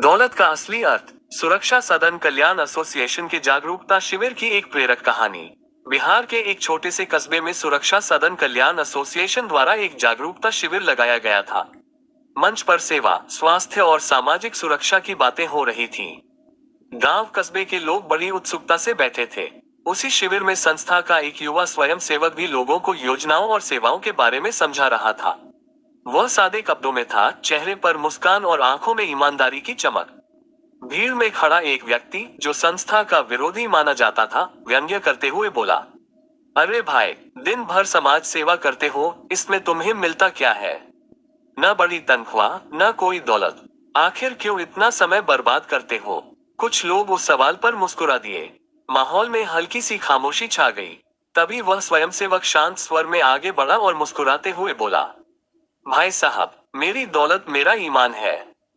दौलत का असली अर्थ। सुरक्षा सदन कल्याण एसोसिएशन के जागरूकता शिविर की एक प्रेरक कहानी। बिहार के एक छोटे से कस्बे में सुरक्षा सदन कल्याण एसोसिएशन द्वारा एक जागरूकता शिविर लगाया गया था। मंच पर सेवा, स्वास्थ्य और सामाजिक सुरक्षा की बातें हो रही थीं। गांव कस्बे के लोग बड़ी उत्सुकता से बैठे थे। उसी शिविर में संस्था का एक युवा स्वयं सेवक भी लोगों को योजनाओं और सेवाओं के बारे में समझा रहा था। वह सादे कपड़ों में था, चेहरे पर मुस्कान और आंखों में ईमानदारी की चमक। भीड़ में खड़ा एक व्यक्ति, जो संस्था का विरोधी माना जाता था, व्यंग्य करते हुए बोला, अरे भाई, दिन भर समाज सेवा करते हो, इसमें तुम्हें मिलता क्या है? न बड़ी तनख्वाह, न कोई दौलत। आखिर क्यों इतना समय बर्बाद करते हो? कुछ लोग उस सवाल पर मुस्कुरा दिए। माहौल में हल्की सी खामोशी छा गई। तभी वह स्वयंसेवक शांत स्वर में आगे बढ़ा और मुस्कुराते हुए बोला, भाई साहब, मेरी दौलत मेरा ईमान है।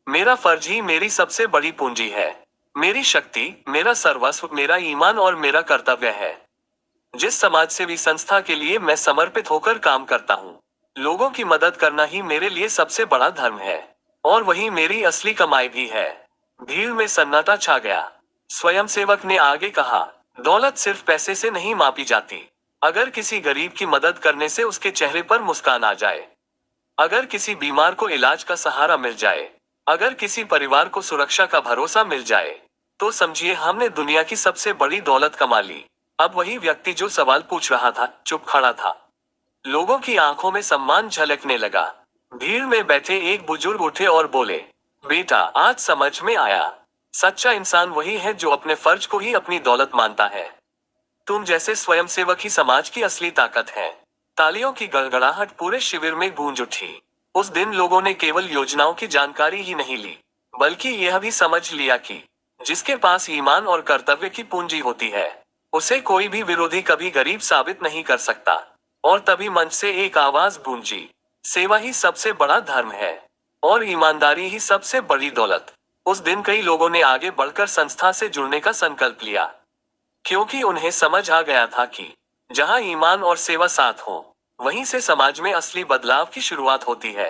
मेरा फर्ज ही मेरी सबसे बड़ी पूंजी है। मेरी शक्ति, मेरा सर्वस्व, मेरा ईमान और मेरा कर्तव्य है। जिस समाज सेवी संस्था के लिए मैं समर्पित होकर काम करता हूँ, लोगों की मदद करना ही मेरे लिए सबसे बड़ा धर्म है। और वही मेरी असली कमाई भी है। भीड़ में सन्नाटा छा गया। स्वयंसेवक ने आगे कहा, दौलत सिर्फ पैसे से नहीं मापी जाती। अगर किसी गरीब की मदद करने से उसके चेहरे पर मुस्कान आ जाए, अगर किसी बीमार को इलाज का सहारा मिल जाए, अगर किसी परिवार को सुरक्षा का भरोसा मिल जाए, तो समझिए हमने दुनिया की सबसे बड़ी दौलत कमा ली। अब वही व्यक्ति जो सवाल पूछ रहा था, चुप खड़ा था। लोगों की आंखों में सम्मान झलकने लगा। भीड़ में बैठे एक बुजुर्ग उठे और बोले, बेटा, आज समझ में आया। सच्चा इंसान वही है जो अपने फर्ज को ही अपनी दौलत मानता है। तुम जैसे स्वयंसेवक ही समाज की असली ताकत है। तालियों की गड़गड़ाहट पूरे शिविर में गूंज उठी। उस दिन लोगों ने केवल योजनाओं की जानकारी ही नहीं ली, बल्कि यह भी समझ लिया कि जिसके पास ईमान और कर्तव्य की पूंजी होती है, उसे कोई भी विरोधी कभी गरीब साबित नहीं कर सकता। और तभी मंच से एक आवाज गूंजी, सेवा ही सबसे बड़ा धर्म है और ईमानदारी ही सबसे बड़ी दौलत। उस दिन कई लोगों ने आगे बढ़कर संस्था से जुड़ने का संकल्प लिया, क्योंकि उन्हें समझ आ गया था कि जहां ईमान और सेवा साथ हो, वहीं से समाज में असली बदलाव की शुरुआत होती है।